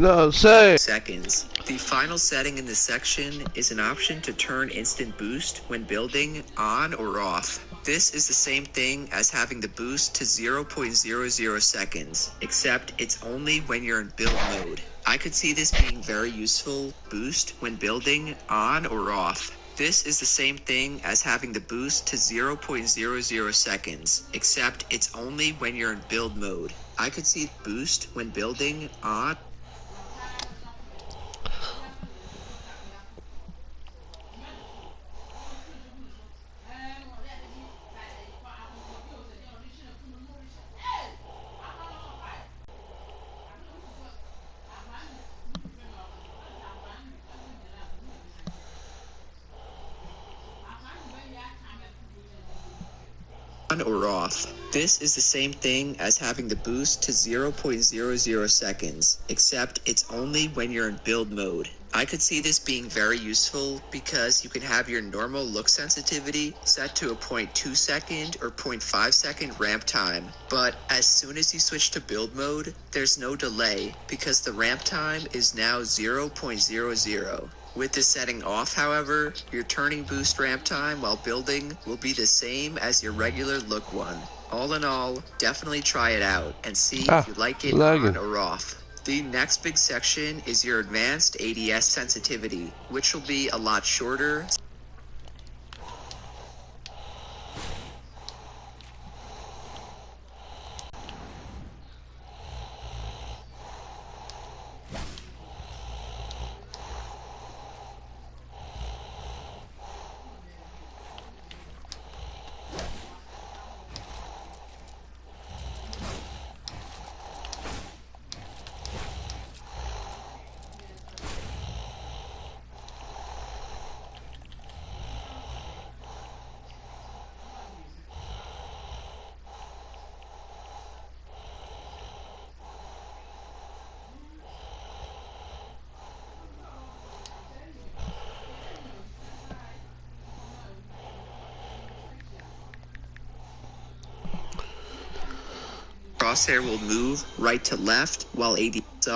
No, say. Seconds. The final setting in this section is an option to turn instant boost when building on or off. This is the same thing as having the boost to 0.00 seconds, except it's only when you're in build mode. I could see this being very useful, boost when building on or off. This is the same thing as having the boost to 0.00 seconds, except it's only when you're in build mode. I could see boost when building on or off. This is the same thing as having the boost to 0.00 seconds, except it's only when you're in build mode. I could see this being very useful because you can have your normal look sensitivity set to a 0.2 second or 0.5 second ramp time, but as soon as you switch to build mode, there's no delay because the ramp time is now 0.00. With this setting off, however, your turning boost ramp time while building will be the same as your regular look one. All in all, definitely try it out and see if you like it on or off. The next big section is your advanced ADS sensitivity, which will be a lot shorter. Crosshair will move right to left while ADS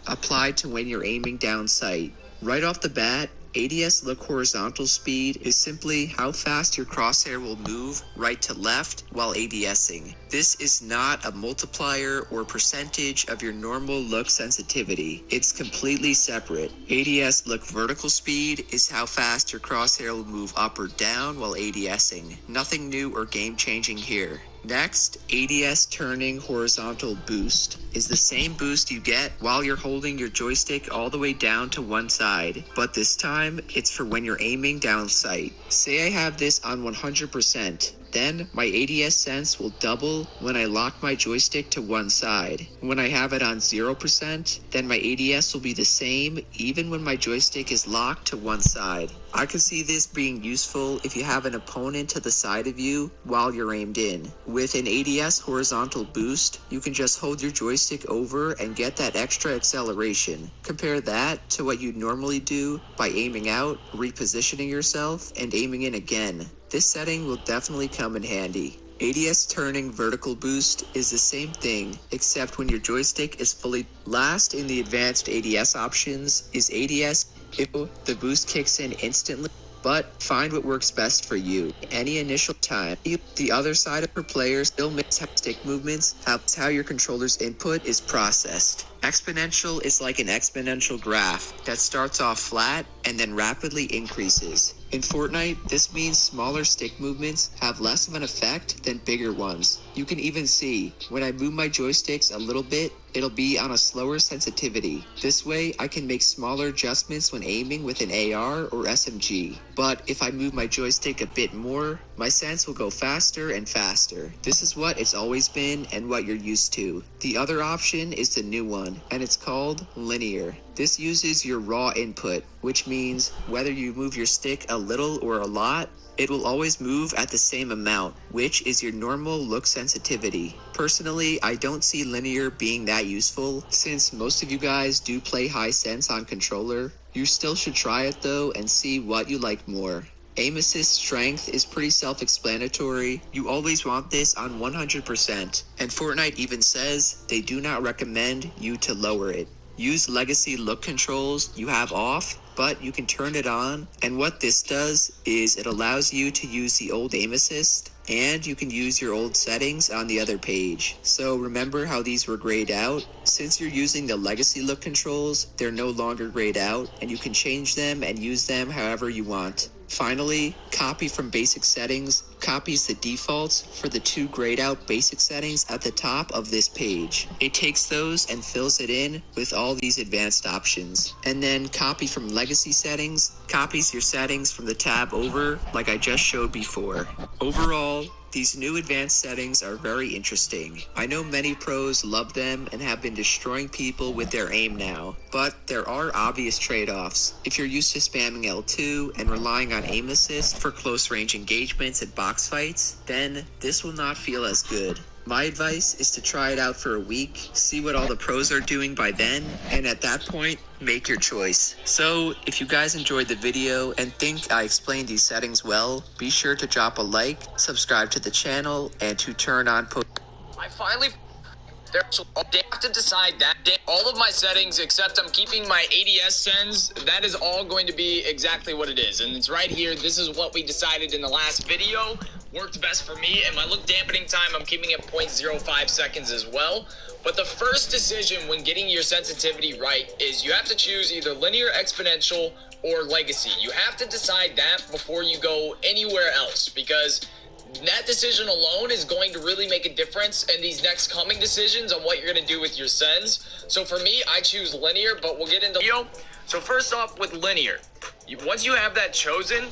applied to when you're aiming down sight. Right off the bat, ADS look horizontal speed is simply how fast your crosshair will move right to left while ADSing. This is not a multiplier or percentage of your normal look sensitivity. It's completely separate. ADS look vertical speed is how fast your crosshair will move up or down while ADSing. Nothing new or game-changing here. Next, ADS turning horizontal boost is the same boost you get while you're holding your joystick all the way down to one side, but this time it's for when you're aiming down sight. Say I have this on 100%. Then my ADS sense will double when I lock my joystick to one side. When I have it on 0%, then my ADS will be the same even when my joystick is locked to one side. I can see this being useful if you have an opponent to the side of you while you're aimed in. With an ADS horizontal boost, you can just hold your joystick over and get that extra acceleration. Compare that to what you'd normally do by aiming out, repositioning yourself, and aiming in again. This setting will definitely come in handy. ADS turning vertical boost is the same thing, except when your joystick is fully. Last in the advanced ADS options is ADS. The boost kicks in instantly, but find what works best for you. Any initial time. The other side of her player still makes stick movements, how your controller's input is processed. Exponential is like an exponential graph that starts off flat and then rapidly increases. In Fortnite, this means smaller stick movements have less of an effect than bigger ones. You can even see, when I move my joysticks a little bit, it'll be on a slower sensitivity. This way, I can make smaller adjustments when aiming with an AR or SMG. But if I move my joystick a bit more, my sense will go faster and faster. This is what it's always been and what you're used to. The other option is the new one, and it's called linear. This uses your raw input, which means whether you move your stick a little or a lot, it will always move at the same amount, which is your normal look sensitivity. Personally, I don't see linear being that useful, since most of you guys do play high sense on controller. You still should try it though and see what you like more. Aim assist strength is pretty self-explanatory. You always want this on 100%, and Fortnite even says they do not recommend you to lower it. use legacy look controls you have off, but you can turn it on, and what this does is it allows you to use the old aim assist, and you can use your old settings on the other page. So remember how these were grayed out? Since you're using the legacy look controls, they're no longer grayed out, and you can change them and use them however you want. Finally, copy from basic settings copies the defaults for the two grayed out basic settings at the top of this page. It takes those and fills it in with all these advanced options. And then copy from legacy settings copies your settings from the tab over like I just showed before. Overall, these new advanced settings are very interesting. I know many pros love them and have been destroying people with their aim now, but there are obvious trade-offs. If you're used to spamming L2 and relying on aim assist for close range engagements and box fights, then this will not feel as good. My advice is to try it out for a week, see what all the pros are doing by then, and at that point, make your choice. So, if you guys enjoyed the video and think I explained these settings well, be sure to drop a like, subscribe to the channel, and to turn on I finally... They have to decide that all of my settings, except I'm keeping my ADS sends, that is all going to be exactly what it is. And it's right here. This is what we decided in the last video. Worked best for me. And my look dampening time, I'm keeping it 0.05 seconds as well. But the first decision when getting your sensitivity right is you have to choose either linear, exponential, or legacy. You have to decide that before you go anywhere else, because that decision alone is going to really make a difference in these next coming decisions on what you're going to do with your sends. So for me, I choose linear, but we'll get into video. So first off with linear, once you have that chosen,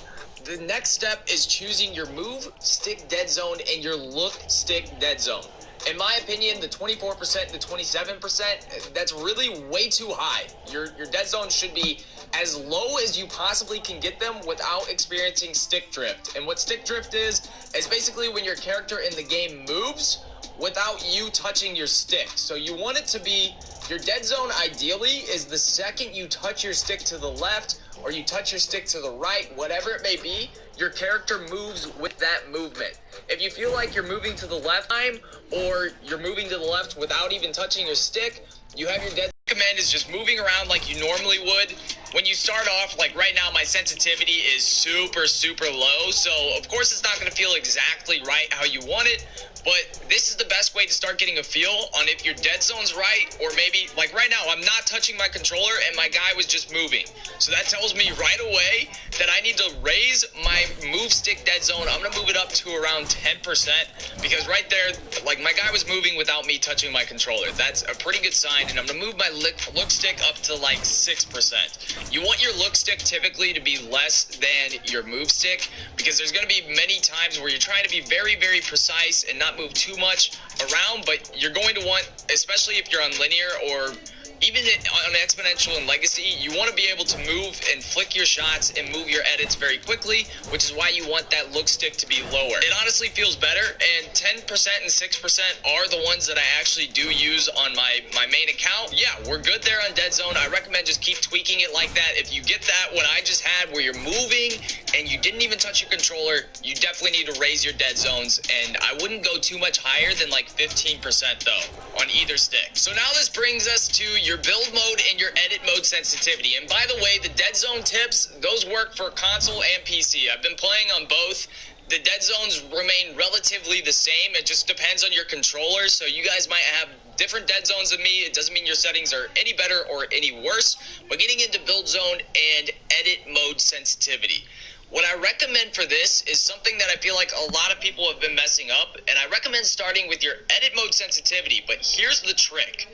the next step is choosing your move, stick, dead zone, and your look, stick, dead zone. In my opinion, the 24% to 27%, that's really way too high. Your dead zone should be as low as you possibly can get them without experiencing stick drift. And what stick drift is basically when your character in the game moves without you touching your stick. So you want it to be, your dead zone ideally is the second you touch your stick to the left or you touch your stick to the right, whatever it may be, your character moves with that movement. If you feel like you're moving to the left time or you're moving to the left without even touching your stick, you have your dead command is just moving around like you normally would. When you start off, like right now, my sensitivity is super, super low. So of course it's not going to feel exactly right how you want it, but this is the best way to start getting a feel on if your dead zone's right, or maybe like right now, I'm not touching my controller and my guy was just moving. So that tells me right away that I need to raise my move stick dead zone. I'm going to move it up to around 10% because right there, like my guy was moving without me touching my controller. That's a pretty good sign. And I'm going to move my look stick up to like 6%. You want your look stick typically to be less than your move stick because there's going to be many times where you're trying to be very, very precise and not move too much around, but you're going to want, especially if you're on linear or even on exponential and legacy, you want to be able to move and flick your shots and move your edits very quickly, which is why you want that look stick to be lower. It honestly feels better, and 10% and 6% are the ones that I actually do use on my main account. Yeah, we're good there on dead zone. I recommend just keep tweaking it like that. If you get that, what I just had, where you're moving and you didn't even touch your controller, you definitely need to raise your dead zones, and I wouldn't go too much higher than like 15% though on either stick. So now this brings us to your build mode and your edit mode sensitivity. And by the way, the dead zone tips, those work for console and PC. I've been playing on both. The dead zones remain relatively the same. It just depends on your controller. So you guys might have different dead zones than me. It doesn't mean your settings are any better or any worse. But getting into build zone and edit mode sensitivity. What I recommend for this is something that I feel like a lot of people have been messing up. And I recommend starting with your edit mode sensitivity. But here's the trick.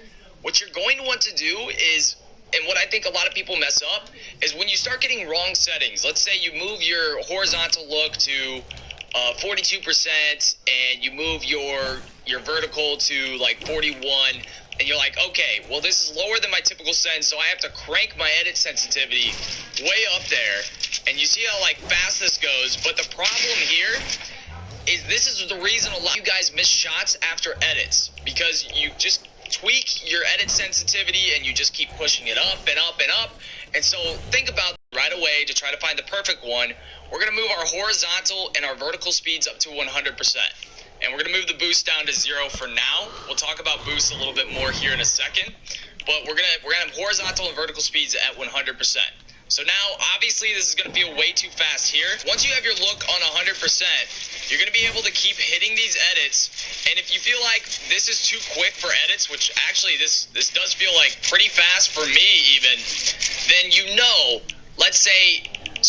What you're going to want to do is, and what I think a lot of people mess up, is when you start getting wrong settings. Let's say you move your horizontal look to 42% and you move your vertical to like 41, and you're like, okay, well this is lower than my typical send, so I have to crank my edit sensitivity way up there. And you see how like fast this goes, but the problem here is this is the reason a lot of you guys miss shots after edits, because you just tweak your edit sensitivity and you just keep pushing it up and up and up. And so think about right away to try to find the perfect one. We're going to move our horizontal and our vertical speeds up to 100%. And we're going to move the boost down to 0 for now. We'll talk about boost a little bit more here in a second. but we're gonna have horizontal and vertical speeds at 100%. So now, obviously, this is going to feel way too fast here. Once you have your look on 100%, you're going to be able to keep hitting these edits. And if you feel like this is too quick for edits, which actually this does feel like pretty fast for me even, then let's say